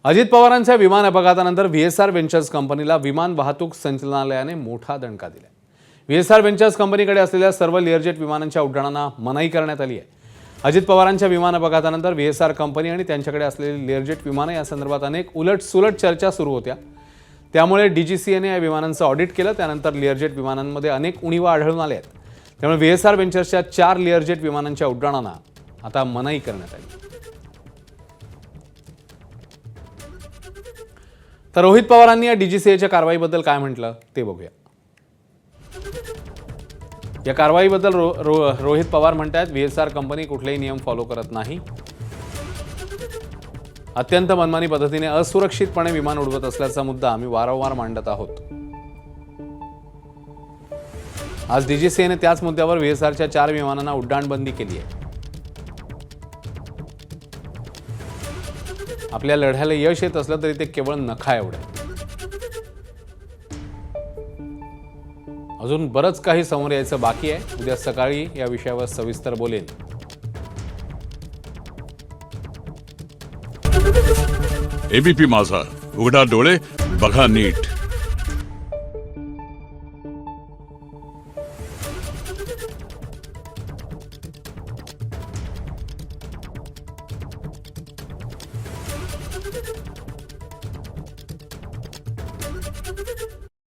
अजित पवारांच्या विमान अपघातानंतर व्हीएसआर वेंचर्स कंपनीला विमान वाहतूक संचालनालयाने मोठा दणका दिला. व्हीएसआर वेंचर्स कंपनीकडे असलेल्या सर्व लेअरजेट विमानांच्या उड्डाणांना मनाई करण्यात आली आहे. अजित पवारांच्या विमान अपघातानंतर व्हीएसआर कंपनी आणि त्यांच्याकडे असलेली लेअरजेट विमानं या संदर्भात अनेक उलटसुलट चर्चा सुरू होत्या. त्यामुळे डीजीसीएने या विमानांचं ऑडिट केलं. त्यानंतर लेअरजेट विमानांमध्ये अनेक उणीवा आढळून आल्या आहेत. त्यामुळे व्हीएसआर वेंचर्सच्या 4 लेअरजेट विमानांच्या उड्डाणांना आता मनाई करण्यात आली. तर रोहित पवारांनी या डीजीसीएच्या कारवाईबद्दल काय म्हटलं ते बघूया. या कारवाईबद्दल रोहित पवार म्हणतात, व्हीएसआर कंपनी कुठलेही नियम फॉलो करत नाही. अत्यंत मनमानी पद्धतीने असुरक्षितपणे विमान उडवत असल्याचा मुद्दा आम्ही वारंवार मांडत आहोत. आज डीजीसीएने त्याच मुद्द्यावर व्हीएसआरच्या 4 विमानांना उड्डाण बंदी केली आहे. आपल्या लढ्याला यश येत असलं तरी ते केवळ नखा एवढे. अजून बरंच काही समोर यायचं बाकी आहे. उद्या सकाळी या विषयावर सविस्तर बोलेन. एबीपी माझा, उघडा डोळे बघा नीट.